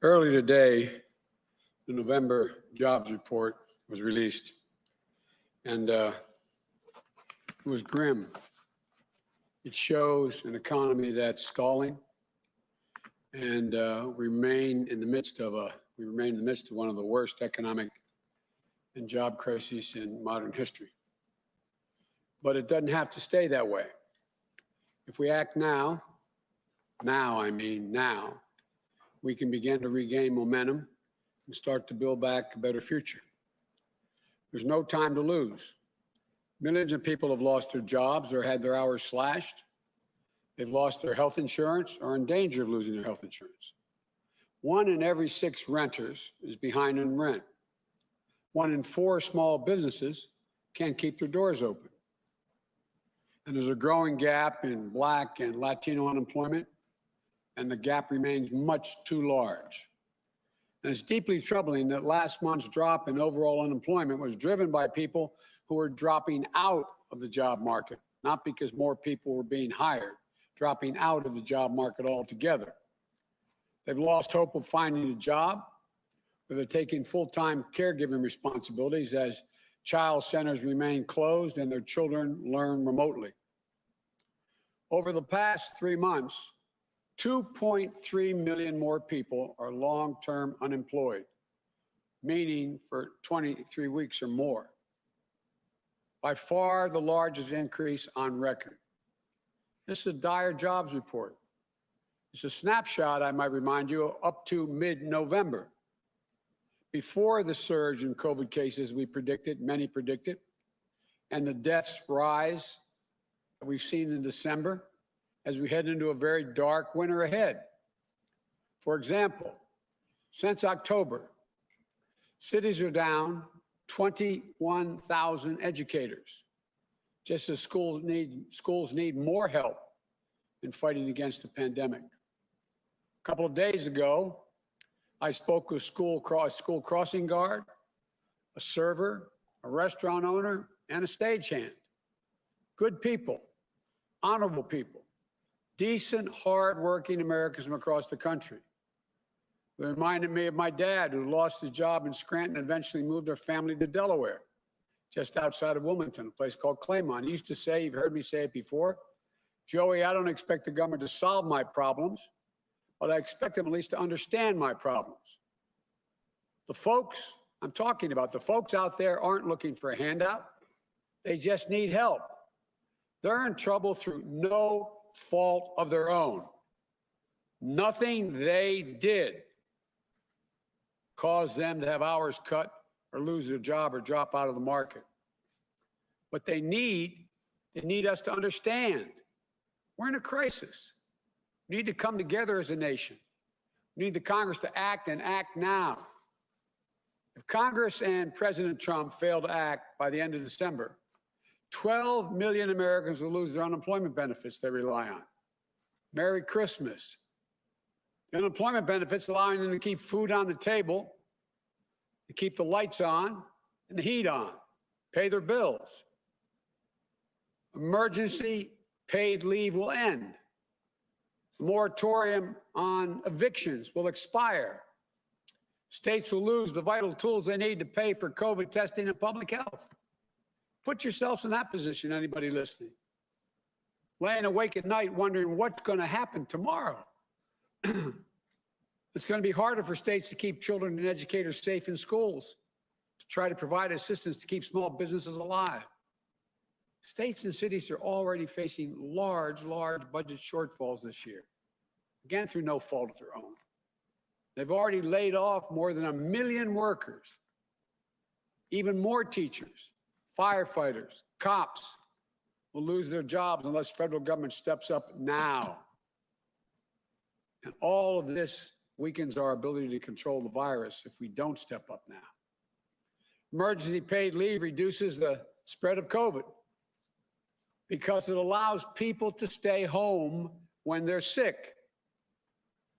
Early today, the November jobs report was released, and it was grim. It shows an economy that's stalling, and we remain in the midst of one of the worst economic and job crises in modern history. But it doesn't have to stay that way. If we act now, we can begin to regain momentum and start to build back a better future. There's no time to lose. Millions of people have lost their jobs or had their hours slashed. They've lost their health insurance or are in danger of losing their health insurance. 1 in every 6 renters is behind in rent. 1 in 4 small businesses can't keep their doors open. And there's a growing gap in Black and Latino unemployment, and the gap remains much too large. And it's deeply troubling that last month's drop in overall unemployment was driven by people who were dropping out of the job market, not because more people were being hired, dropping out of the job market altogether. They've lost hope of finding a job, or they're taking full-time caregiving responsibilities as child centers remain closed and their children learn remotely. Over the past 3 months, 2.3 million more people are long-term unemployed, meaning for 23 weeks or more. By far the largest increase on record. This is a dire jobs report. It's a snapshot, I might remind you, up to mid-November. Before the surge in COVID cases many predicted, and the deaths rise that we've seen in December as we head into a very dark winter ahead. For example, since October, cities are down 21,000 educators, just as schools need more help in fighting against the pandemic. A couple of days ago, I spoke with a school crossing guard, a server, a restaurant owner, and a stagehand. Good people, honorable people, decent, hard-working Americans from across the country. It reminded me of my dad, who lost his job in Scranton and eventually moved our family to Delaware, just outside of Wilmington, a place called Claymont. He used to say, you've heard me say it before, Joey, I don't expect the government to solve my problems, but I expect them at least to understand my problems. The folks I'm talking about, the folks out there aren't looking for a handout. They just need help. They're in trouble through no fault of their own. Nothing they did caused them to have hours cut or lose their job or drop out of the market. But they need us to understand. We're in a crisis. We need to come together as a nation. We need the Congress to act and act now. If Congress and President Trump fail to act by the end of December, 12 million Americans will lose their unemployment benefits they rely on. Merry Christmas. The unemployment benefits allowing them to keep food on the table, to keep the lights on and the heat on, pay their bills. Emergency paid leave will end. The moratorium on evictions will expire. States will lose the vital tools they need to pay for COVID testing and public health. Put yourselves in that position, anybody listening. Laying awake at night wondering what's going to happen tomorrow. It's going to be harder for states to keep children and educators safe in schools, to try to provide assistance to keep small businesses alive. States and cities are already facing large budget shortfalls this year, again through no fault of their own. They've already laid off more than 1 million workers. Even more teachers, firefighters, cops will lose their jobs unless federal government steps up now. And all of this weakens our ability to control the virus if we don't step up now. Emergency paid leave reduces the spread of COVID because it allows people to stay home when they're sick.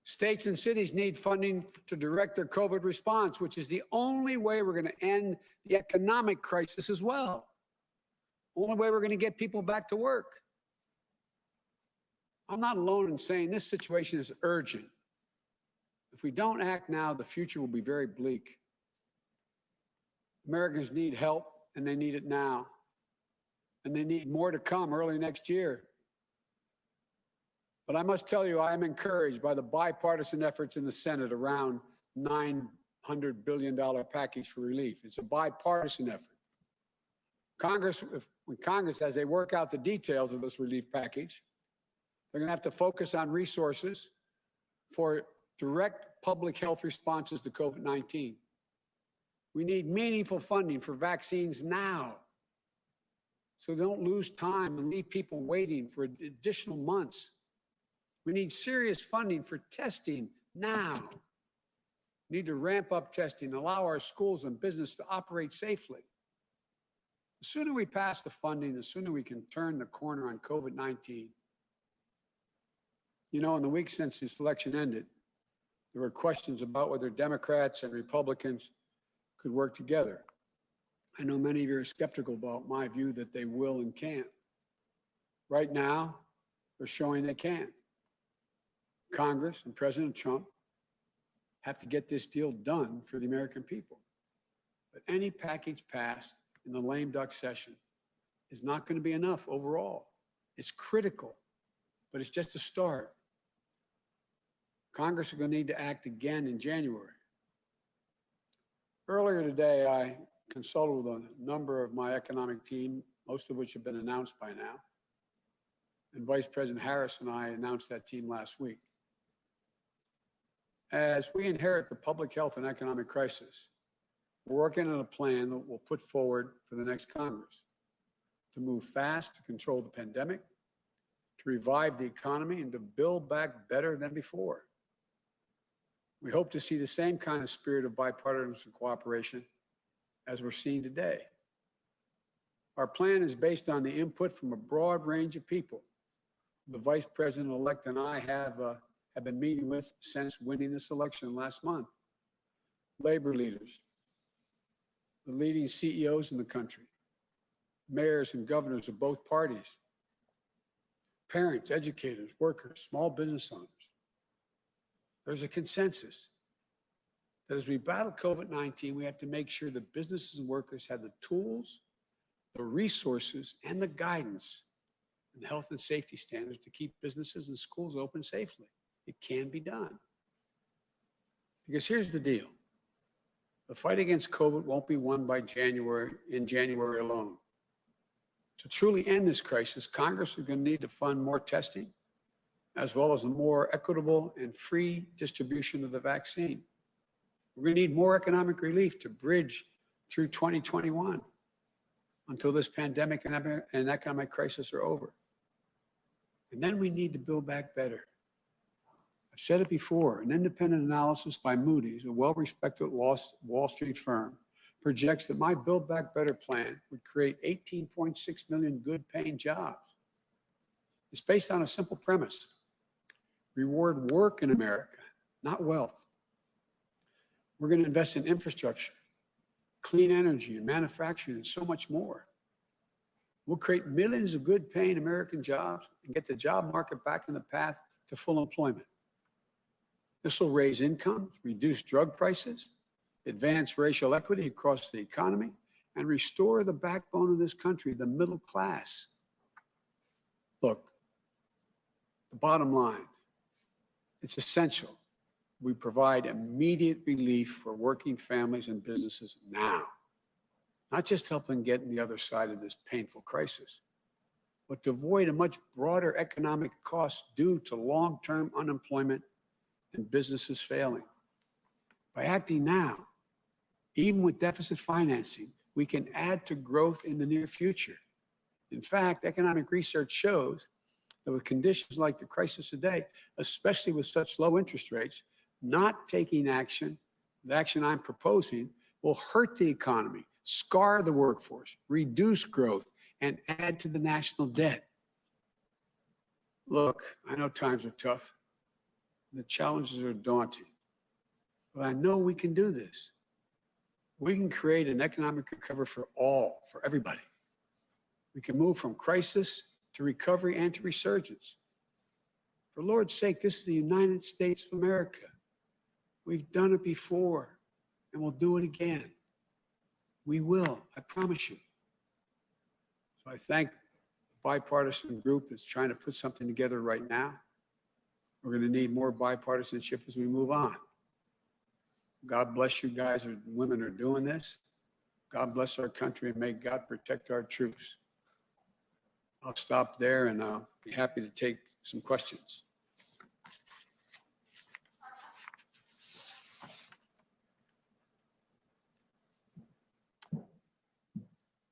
States and cities need funding to direct their COVID response, which is the only way we're going to end the economic crisis as well. Only way we're going to get people back to work. I'm not alone in saying this situation is urgent. If we don't act now, the future will be very bleak. Americans need help, and they need it now. And they need more to come early next year. But I must tell you, I am encouraged by the bipartisan efforts in the Senate around $900 billion package for relief. It's a bipartisan effort. When Congress, as they work out the details of this relief package, they're going to have to focus on resources for direct public health responses to COVID-19. We need meaningful funding for vaccines now, so don't lose time and leave people waiting for additional months. We need serious funding for testing now. We need to ramp up testing, allow our schools and business to operate safely. The sooner we pass the funding, the sooner we can turn the corner on COVID-19. You know, in the week since this election ended, there were questions about whether Democrats and Republicans could work together. I know many of you are skeptical about my view that they will and can. Right now, they're showing they can. Congress and President Trump have to get this deal done for the American people. But any package passed in the lame duck session is not going to be enough overall. It's critical, but it's just a start. Congress is going to need to act again in January. Earlier today, I consulted with a number of my economic team, most of which have been announced by now. And Vice President Harris and I announced that team last week. As we inherit the public health and economic crisis, we're working on a plan that we'll put forward for the next Congress to move fast to control the pandemic, to revive the economy, and to build back better than before. We hope to see the same kind of spirit of bipartisan cooperation as we're seeing today. Our plan is based on the input from a broad range of people. The Vice President-elect and I have been meeting with since winning this election last month. Labor leaders, the leading CEOs in the country, mayors and governors of both parties, parents, educators, workers, small business owners. There's a consensus that as we battle COVID-19, we have to make sure that businesses and workers have the tools, the resources, and the guidance and health and safety standards to keep businesses and schools open safely. It can be done. Because here's the deal. The fight against COVID won't be won by January alone. To truly end this crisis, Congress is going to need to fund more testing, as well as a more equitable and free distribution of the vaccine. We're going to need more economic relief to bridge through 2021 until this pandemic and economic crisis are over. And then we need to build back better. I've said it before, an independent analysis by Moody's, a well-respected Wall Street firm, projects that my Build Back Better plan would create 18.6 million good-paying jobs. It's based on a simple premise. Reward work in America, not wealth. We're going to invest in infrastructure, clean energy, and manufacturing, and so much more. We'll create millions of good-paying American jobs and get the job market back on the path to full employment. This will raise incomes, reduce drug prices, advance racial equity across the economy, and restore the backbone of this country, the middle class. Look, the bottom line, it's essential we provide immediate relief for working families and businesses now, not just help them get on the other side of this painful crisis, but to avoid a much broader economic cost due to long-term unemployment and businesses failing. By acting now, even with deficit financing, we can add to growth in the near future. In fact, economic research shows that with conditions like the crisis today, especially with such low interest rates, not taking action, the action I'm proposing, will hurt the economy, scar the workforce, reduce growth, and add to the national debt. Look, I know times are tough. The challenges are daunting, but I know we can do this. We can create an economic recovery for all, for everybody. We can move from crisis to recovery and to resurgence. For Lord's sake, this is the United States of America. We've done it before, and we'll do it again. We will, I promise you. So I thank the bipartisan group that's trying to put something together right now. We're going to need more bipartisanship as we move on. God bless you guys and women are doing this. God bless our country, and may God protect our troops. I'll stop there, and I'll be happy to take some questions.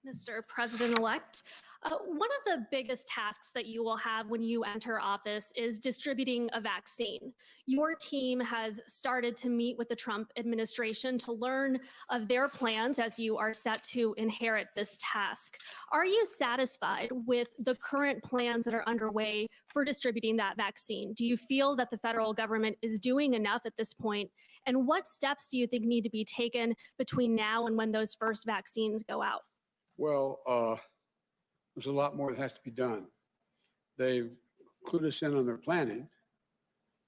Mr. President-elect, one of the biggest tasks that you will have when you enter office is distributing a vaccine. Your team has started to meet with the Trump administration to learn of their plans as you are set to inherit this task. Are you satisfied with the current plans that are underway for distributing that vaccine? Do you feel that the federal government is doing enough at this point? And what steps do you think need to be taken between now and when those first vaccines go out? Well, there's a lot more that has to be done. They've clued us in on their planning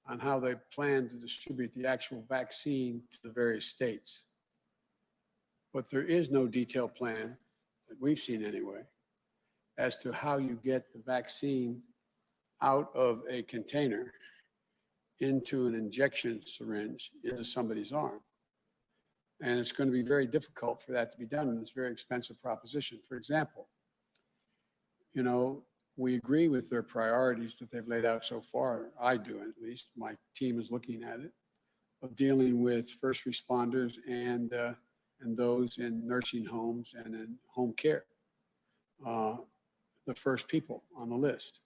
on how they plan to distribute the actual vaccine to the various states. But there is no detailed plan that we've seen anyway as to how you get the vaccine out of a container into an injection syringe into somebody's arm. And it's going to be very difficult for that to be done, and it's a very expensive proposition. For example, you know, we agree with their priorities that they've laid out so far. I do, at least. My team is looking at it, of dealing with first responders and those in nursing homes and in home care, the first people on the list.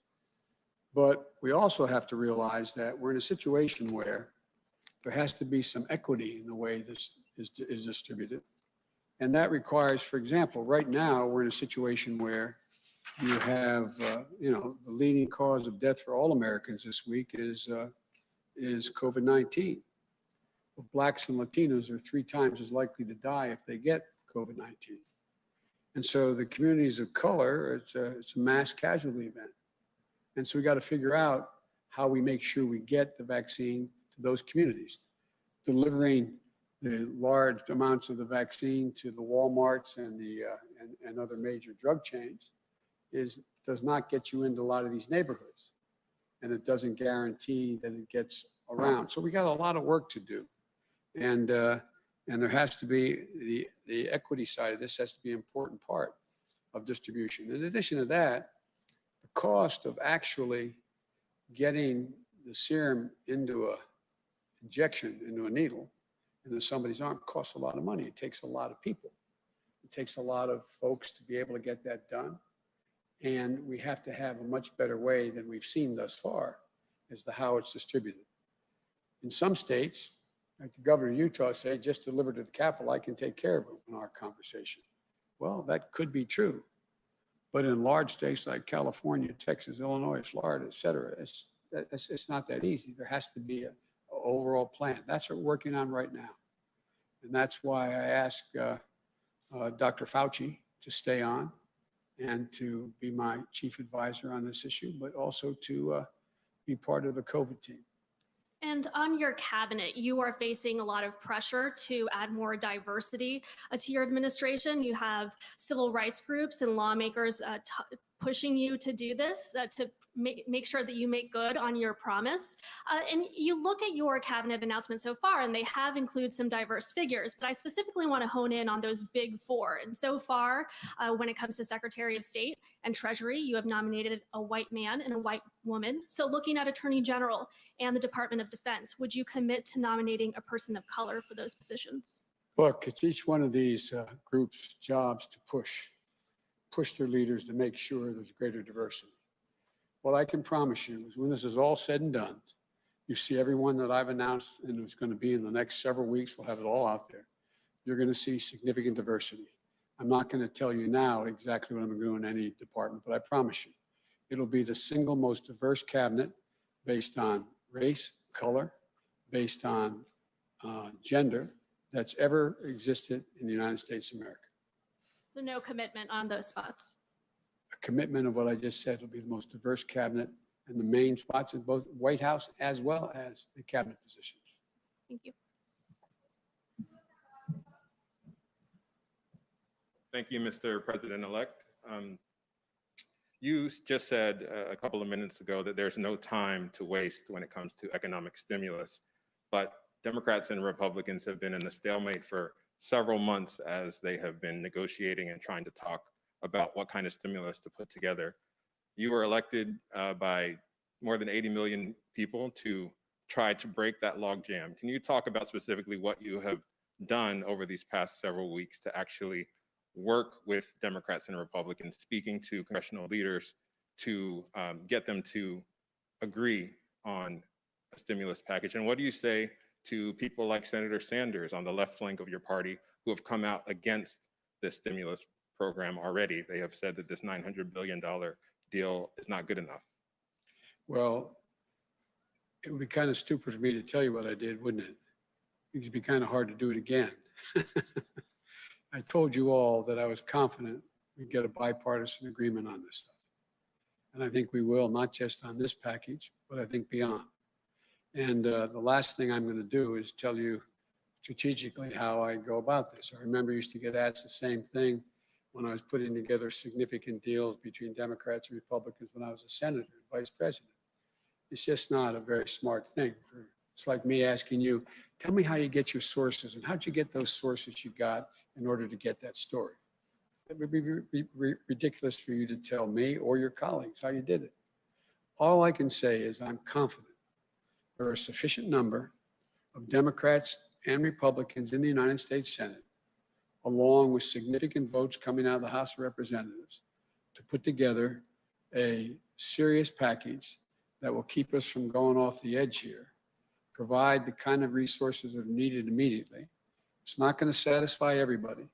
But we also have to realize that we're in a situation where there has to be some equity in the way this is distributed. And that requires, for example, right now, we're in a situation where you have, the leading cause of death for all Americans this week is COVID-19. Well, Blacks and Latinos are 3 times as likely to die if they get COVID-19. And so the communities of color, it's a mass casualty event. And so we got to figure out how we make sure we get the vaccine to those communities. Delivering the large amounts of the vaccine to the Walmarts and the and other major drug chains does not get you into a lot of these neighborhoods, and it doesn't guarantee that it gets around. So we got a lot of work to do, and there has to be the equity side of this has to be an important part of distribution. In addition to that, the cost of actually getting the serum into a injection into a needle into somebody's arm costs a lot of money. It takes a lot of people. It takes a lot of folks to be able to get that done. And we have to have a much better way than we've seen thus far as to how it's distributed. In some states, like the governor of Utah said, just deliver to the Capitol, I can take care of it in our conversation. Well, that could be true. But in large states like California, Texas, Illinois, Florida, et cetera, it's not that easy. There has to be an overall plan. That's what we're working on right now. And that's why I asked Dr. Fauci to stay on and to be my chief advisor on this issue, but also to be part of the COVID team. And on your cabinet, you are facing a lot of pressure to add more diversity to your administration. You have civil rights groups and lawmakers pushing you to do this, to make sure that you make good on your promise. And you look at your cabinet announcement so far, and they have included some diverse figures, but I specifically want to hone in on those big 4. And so far, when it comes to Secretary of State and Treasury, you have nominated a white man and a white woman. So looking at Attorney General and the Department of Defense, would you commit to nominating a person of color for those positions? Look, it's each one of these groups' jobs to push their leaders to make sure there's greater diversity. What I can promise you is when this is all said and done, you see everyone that I've announced and it's going to be in the next several weeks, we'll have it all out there. You're going to see significant diversity. I'm not going to tell you now exactly what I'm going to do in any department, but I promise you, it'll be the single most diverse cabinet based on race, color, based on gender that's ever existed in the United States of America. So no commitment on those spots? A commitment of what I just said will be the most diverse cabinet and the main spots in both White House as well as the cabinet positions. Thank you. Thank you, Mr. President-elect. You just said a couple of minutes ago that there's no time to waste when it comes to economic stimulus, but Democrats and Republicans have been in a stalemate for several months as they have been negotiating and trying to talk about what kind of stimulus to put together. You were elected by more than 80 million people to try to break that logjam. Can you talk about specifically what you have done over these past several weeks to actually work with Democrats and Republicans, speaking to congressional leaders to get them to agree on a stimulus package? And what do you say to people like Senator Sanders on the left flank of your party who have come out against this stimulus program already? They have said that this $900 billion deal is not good enough. Well, it would be kind of stupid for me to tell you what I did, wouldn't it? It'd be kind of hard to do it again. I told you all that I was confident we'd get a bipartisan agreement on this stuff. And I think we will, not just on this package, but I think beyond. And the last thing I'm going to do is tell you strategically how I go about this. I remember I used to get asked the same thing when I was putting together significant deals between Democrats and Republicans when I was a senator and vice president. It's just not a very smart thing. It's like me asking you, tell me how you get your sources and how'd you get those sources you got in order to get that story. It would be ridiculous for you to tell me or your colleagues how you did it. All I can say is I'm confident there are a sufficient number of Democrats and Republicans in the United States Senate, along with significant votes coming out of the House of Representatives, to put together a serious package that will keep us from going off the edge here, provide the kind of resources that are needed immediately. It's not going to satisfy everybody,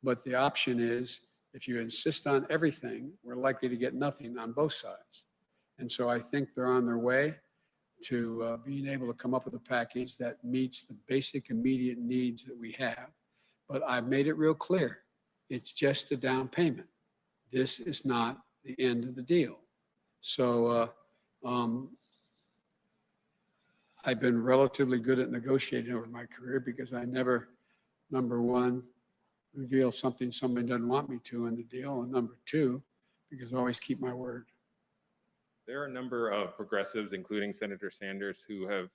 but the option is if you insist on everything, we're likely to get nothing on both sides. And so I think they're on their way to being able to come up with a package that meets the basic immediate needs that we have. But I've made it real clear, it's just a down payment. This is not the end of the deal. So I've been relatively good at negotiating over my career because I never, number one, reveal something somebody doesn't want me to in the deal, and number two, because I always keep my word. There are a number of progressives, including Senator Sanders, who have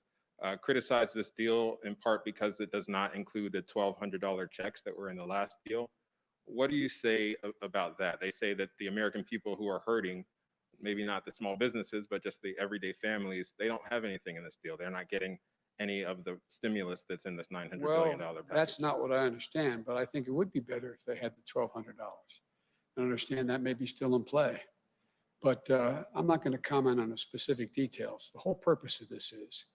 criticized this deal in part because it does not include the $1,200 checks that were in the last deal. What do you say about that? They say that the American people who are hurting, maybe not the small businesses, but just the everyday families, they don't have anything in this deal. They're not getting any of the stimulus that's in this $900 billion package. That's not what I understand, but I think it would be better if they had the $1,200. I understand that may be still in play, but I'm not going to comment on the specific details. The whole purpose of this is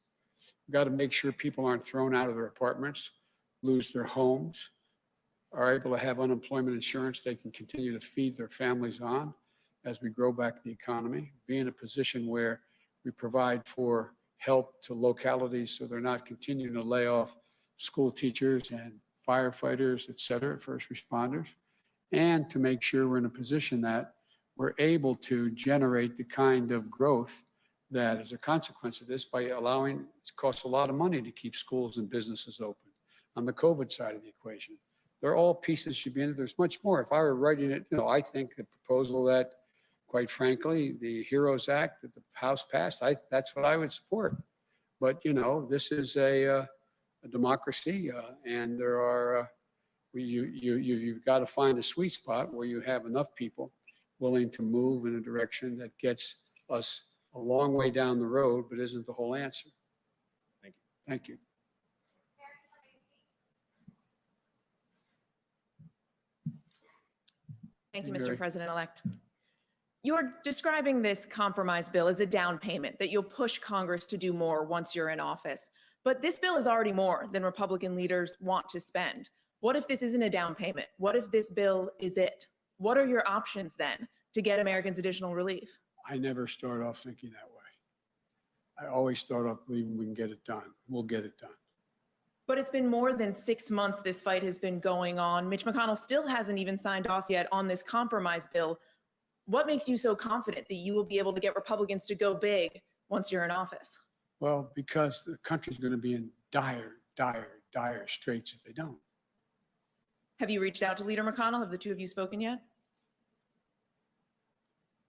we've got to make sure people aren't thrown out of their apartments, lose their homes, are able to have unemployment insurance they can continue to feed their families on as we grow back the economy, be in a position where we provide for help to localities so they're not continuing to lay off school teachers and firefighters, et cetera, first responders, and to make sure we're in a position that we're able to generate the kind of growth that is a consequence of this by allowing, it costs a lot of money to keep schools and businesses open on the COVID side of the equation. They're all pieces should be in it. There's much more. If I were writing it, I think the proposal that, quite frankly, the HEROES Act that the House passed, that's what I would support. But, this is a democracy, and there are, you've got to find a sweet spot where you have enough people willing to move in a direction that gets us a long way down the road, but isn't the whole answer. Thank you. Thank you. Thank you, Mr. President-elect. You're describing this compromise bill as a down payment, that you'll push Congress to do more once you're in office. But this bill is already more than Republican leaders want to spend. What if this isn't a down payment? What if this bill is it? What are your options then to get Americans additional relief? I never start off thinking that way. I always start off believing we can get it done. We'll get it done. But it's been more than 6 months this fight has been going on. Mitch McConnell still hasn't even signed off yet on this compromise bill. What makes you so confident that you will be able to get Republicans to go big once you're in office? Well, because the country's going to be in dire straits if they don't. Have you reached out to Leader McConnell? Have the two of you spoken yet?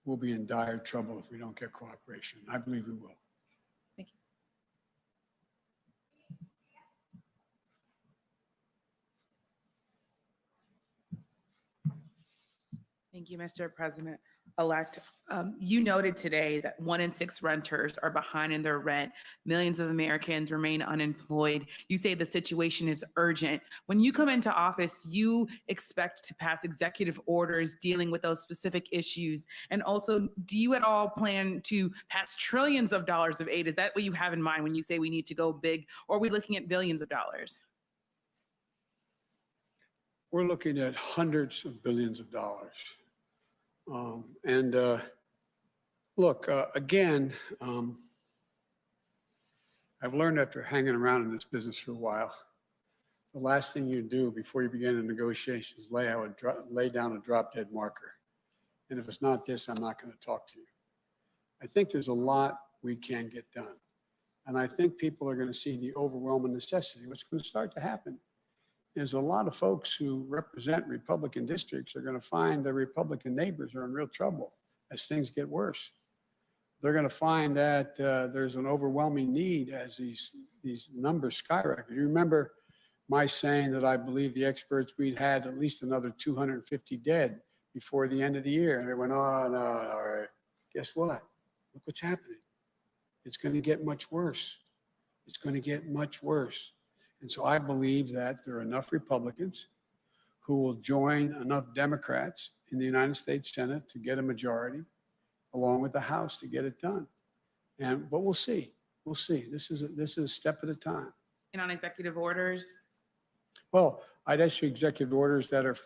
We'll be in dire trouble if we don't get cooperation. I believe we will. Thank you. Thank you, Mr. President-elect. You noted today that 1 in 6 renters are behind in their rent. Millions of Americans remain unemployed. You say the situation is urgent. When you come into office, you expect to pass executive orders dealing with those specific issues. And also, do you at all plan to pass trillions of dollars of aid? Is that what you have in mind when you say we need to go big? Or are we looking at billions of dollars? We're looking at hundreds of billions of dollars. Look, again, I've learned after hanging around in this business for a while, the last thing you do before you begin a negotiation is lay down a drop dead marker. And if it's not this, I'm not going to talk to you. I think there's a lot we can get done. And I think people are going to see the overwhelming necessity. What's going to start to happen is a lot of folks who represent Republican districts are going to find their Republican neighbors are in real trouble as things get worse. They're going to find that there's an overwhelming need as these numbers skyrocket. You remember my saying that I believe the experts we'd had at least another 250 dead before the end of the year. And they went, oh, no, all right. Guess what? Look what's happening. It's going to get much worse. It's going to get much worse. And so I believe that there are enough Republicans who will join enough Democrats in the United States Senate to get a majority, along with the House to get it done. But we'll see. We'll see. This is a step at a time. And on executive orders? Well, I'd issue executive orders that are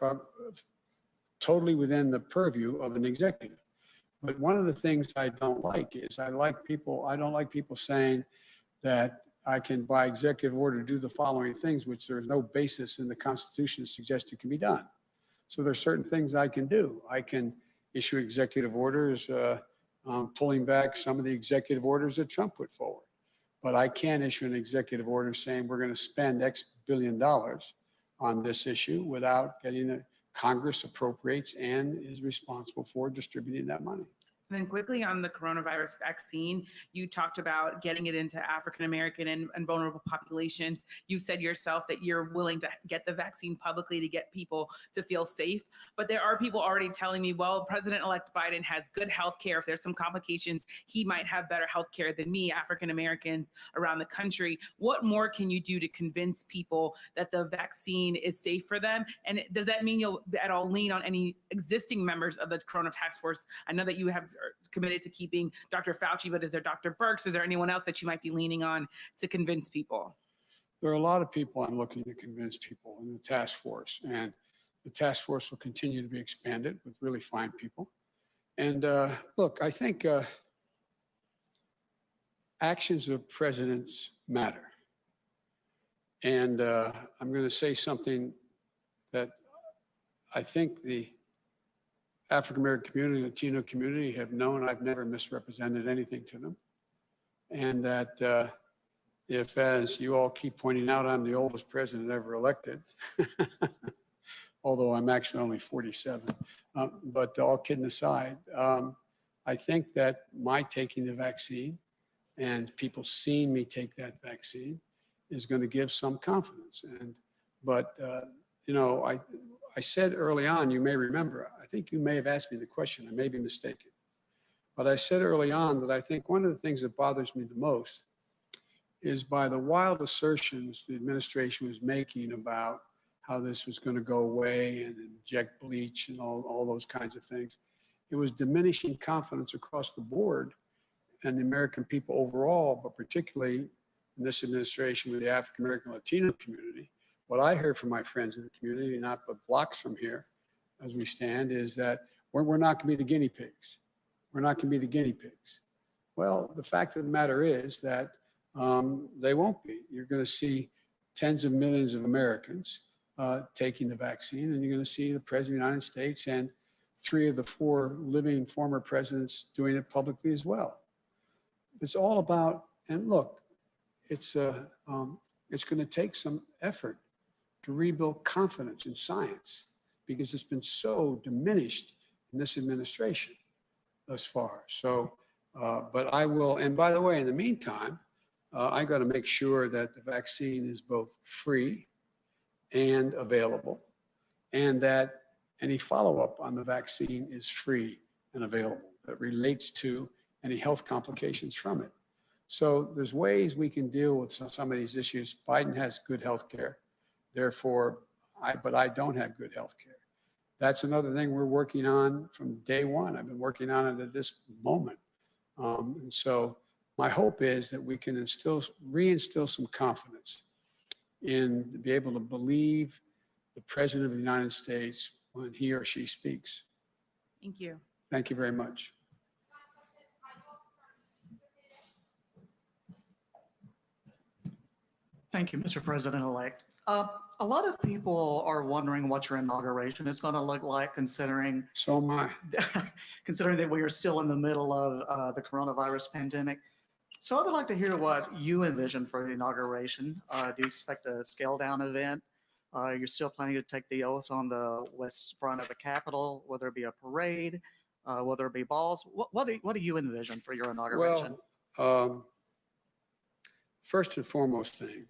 totally within the purview of an executive. But one of the things I don't like is I don't like people saying that I can, by executive order, do the following things, which there's no basis in the Constitution to suggest it can be done. So there's certain things I can do. I can issue executive orders pulling back some of the executive orders that Trump put forward. But I can't issue an executive order saying we're going to spend X billion dollars on this issue without getting the Congress appropriates and is responsible for distributing that money. And then quickly on the coronavirus vaccine, you talked about getting it into African-American and vulnerable populations. You said yourself that you're willing to get the vaccine publicly to get people to feel safe. But there are people already telling me, well, President-elect Biden has good health care. If there's some complications, he might have better health care than me, African-Americans around the country. What more can you do to convince people that the vaccine is safe for them? And does that mean you'll at all lean on any existing members of the Corona Task Force? I know that you have committed to keeping Dr. Fauci, but is there Dr. Birx? Is there anyone else that you might be leaning on to convince people? There are a lot of people I'm looking to convince people in the task force, and the task force will continue to be expanded with really fine people. And look, I think actions of presidents matter. And I'm going to say something that I think the African-American community, Latino community have known I've never misrepresented anything to them. And that if, as you all keep pointing out, I'm the oldest president ever elected, although I'm actually only 47. But all kidding aside, I think that my taking the vaccine and people seeing me take that vaccine is going to give some confidence. But you know, I said early on, you may remember, I think you may have asked me the question, I may be mistaken. But I said early on that I think one of the things that bothers me the most is by the wild assertions the administration was making about how this was going to go away and inject bleach and all those kinds of things. It was diminishing confidence across the board and the American people overall, but particularly in this administration with the African-American Latino community. What I heard from my friends in the community, not but blocks from here as we stand, is that we're not going to be the guinea pigs. We're not going to be the guinea pigs. Well, the fact of the matter is that they won't be. You're going to see tens of millions of Americans taking the vaccine, and you're going to see the President of the United States and 3 of the 4 living former presidents doing it publicly as well. It's all about, and look, it's going to take some effort to rebuild confidence in science because it's been so diminished in this administration thus far. So, but I will, and by the way, in the meantime, I got to make sure that the vaccine is both free and available, and that any follow-up on the vaccine is free and available that relates to any health complications from it. So there's ways we can deal with some of these issues. Biden has good health care. Therefore, but I don't have good health care. That's another thing we're working on from day one. I've been working on it at this moment. And so my hope is that we can reinstill some confidence in to be able to believe the President of the United States when he or she speaks. Thank you. Thank you very much. Thank you, Mr. President-elect. A lot of people are wondering what your inauguration is going to look like, considering So am I. considering that we are still in the middle of the coronavirus pandemic. So I would like to hear what you envision for the inauguration. Do you expect a scale-down event? You're still planning to take the oath on the west front of the Capitol? Will there be a parade? Will there be balls? What do you envision for your inauguration? Well, first and foremost thing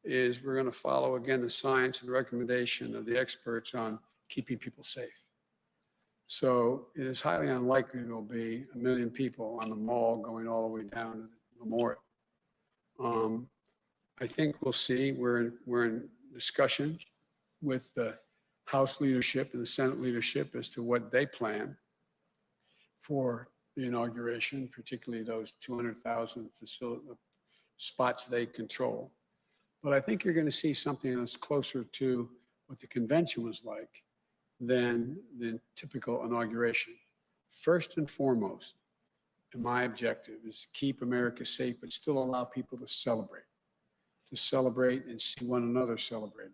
is we're going to follow, again, the science and recommendation of the experts on keeping people safe. So it is highly unlikely there'll be 1 million people on the mall going all the way down to the memorial. I think we'll see. We're in discussion with the House leadership and the Senate leadership as to what they plan for the inauguration, particularly those 200,000 spots they control. But I think you're going to see something that's closer to what the convention was like than the typical inauguration. First and foremost, and my objective is to keep America safe, but still allow people to celebrate and see one another celebrating.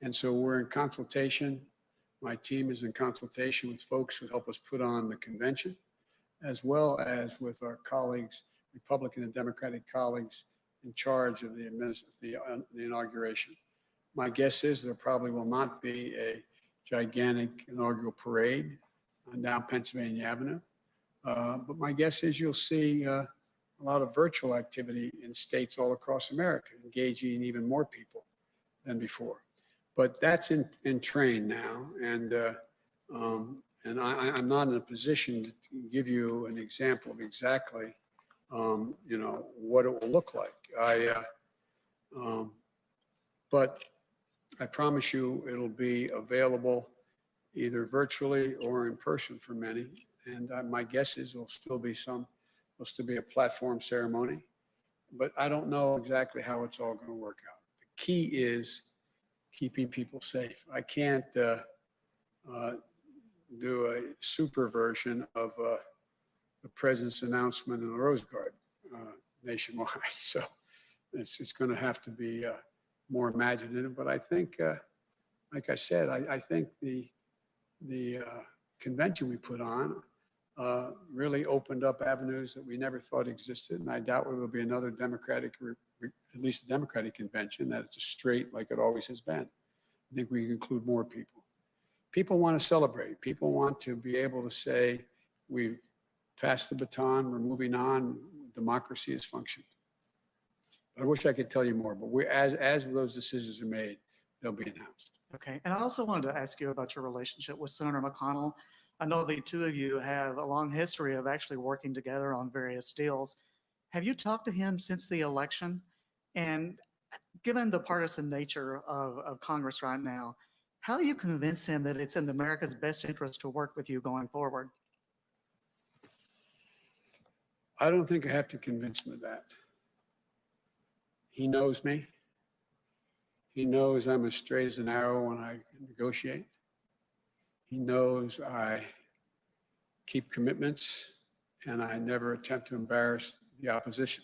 And so we're in consultation. My team is in consultation with folks who help us put on the convention, as well as with our colleagues, Republican and Democratic colleagues in charge of the inauguration. My guess is there probably will not be a gigantic inaugural parade down Pennsylvania Avenue. But my guess is you'll see a lot of virtual activity in states all across America, engaging even more people than before. But that's in train now. And I'm not in a position to give you an example of exactly what it will look like. But I promise you it'll be available either virtually or in person for many. And my guess is there'll still be a platform ceremony, but I don't know exactly how it's all going to work out. The key is keeping people safe. I can't do a super version of the president's announcement in the Rose Garden nationwide. So it's going to have to be more imaginative. But I think, like I said, I think the convention we put on really opened up avenues that we never thought existed. And I doubt there will be another Democratic, at least a Democratic convention, that it's a straight like it always has been. I think we can include more people. People want to celebrate. People want to be able to say, we've passed the baton, we're moving on, democracy has functioned. I wish I could tell you more, but as those decisions are made, they'll be announced. Okay, and I also wanted to ask you about your relationship with Senator McConnell. I know the two of you have a long history of actually working together on various deals. Have you talked to him since the election? And given the partisan nature of Congress right now, how do you convince him that it's in America's best interest to work with you going forward? I don't think I have to convince him of that. He knows me. He knows I'm as straight as an arrow when I negotiate. He knows I keep commitments and I never attempt to embarrass the opposition.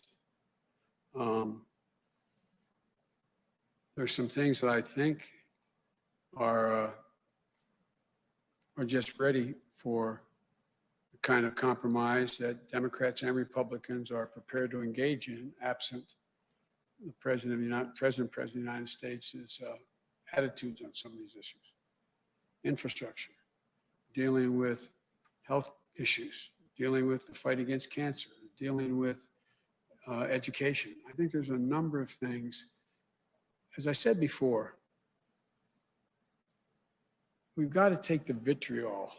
There's some things that I think are just ready for the kind of compromise that Democrats and Republicans are prepared to engage in, absent the President of the United States' attitudes on some of these issues. Infrastructure, dealing with health issues, dealing with the fight against cancer, dealing with education. I think there's a number of things. As I said before, we've got to take the vitriol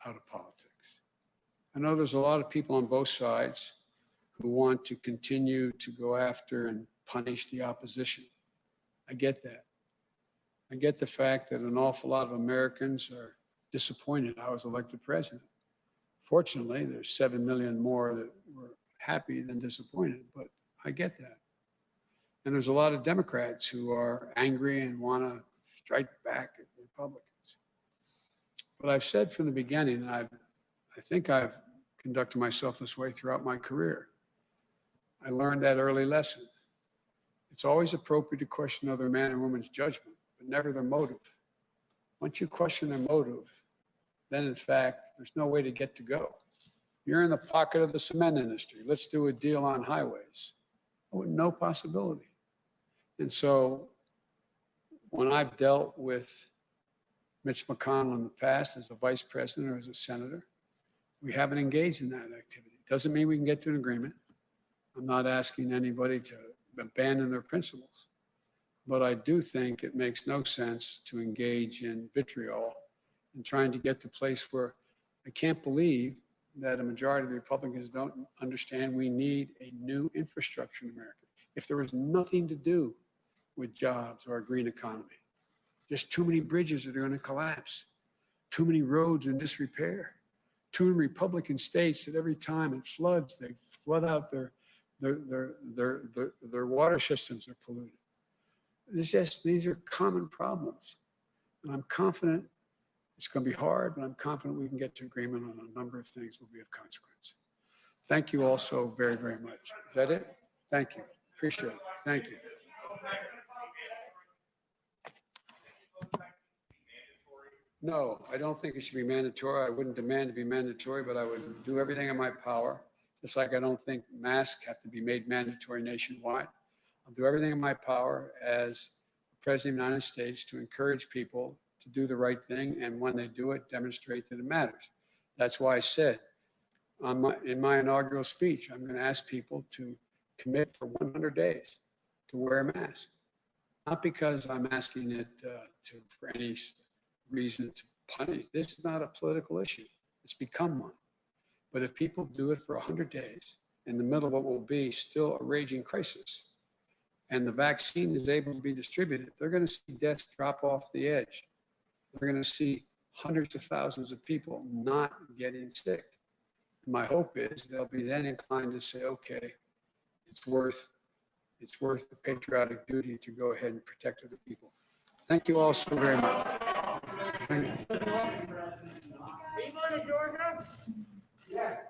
out of politics. I know there's a lot of people on both sides who want to continue to go after and punish the opposition. I get that. I get the fact that an awful lot of Americans are disappointed I was elected president. Fortunately, there's 7 million more that were happy than disappointed, but I get that. And there's a lot of Democrats who are angry and want to strike back at Republicans. But I've said from the beginning, and I think I've conducted myself this way throughout my career. I learned that early lesson. It's always appropriate to question other man and woman's judgment, but never their motive. Once you question their motive, then in fact, there's no way to get to go. You're in the pocket of the cement industry. Let's do a deal on highways. Oh, no possibility. And so when I've dealt with Mitch McConnell in the past as a vice president or as a senator, we haven't engaged in that activity. Doesn't mean we can get to an agreement. I'm not asking anybody to abandon their principles, but I do think it makes no sense to engage in vitriol and trying to get to a place where I can't believe that a majority of the Republicans don't understand we need a new infrastructure in America. If there was nothing to do with jobs or a green economy, just too many bridges that are going to collapse, too many roads in disrepair, too many Republican states that every time it floods, they flood out their water systems are polluted. It's just, these are common problems. And I'm confident it's going to be hard, but I'm confident we can get to agreement on a number of things that will be of consequence. Thank you all so very, very much. Is that it? Thank you. Appreciate it. Thank you. No, I don't think it should be mandatory. I wouldn't demand to be mandatory, but I would do everything in my power. Just like I don't think masks have to be made mandatory nationwide. I'll do everything in my power as President of the United States to encourage people to do the right thing, and when they do it, demonstrate that it matters. That's why I said in my inaugural speech, I'm going to ask people to commit for 100 days to wear a mask. Not because I'm asking it for any reason to punish. This is not a political issue. It's become one. But if people do it for 100 days in the middle of what will be still a raging crisis, and the vaccine is able to be distributed, they're going to see deaths drop off the edge. They're going to see hundreds of thousands of people not getting sick. And my hope is they'll be then inclined to say, okay, it's worth the patriotic duty to go ahead and protect other people. Thank you all so very much. Thank you. Georgia? Yes.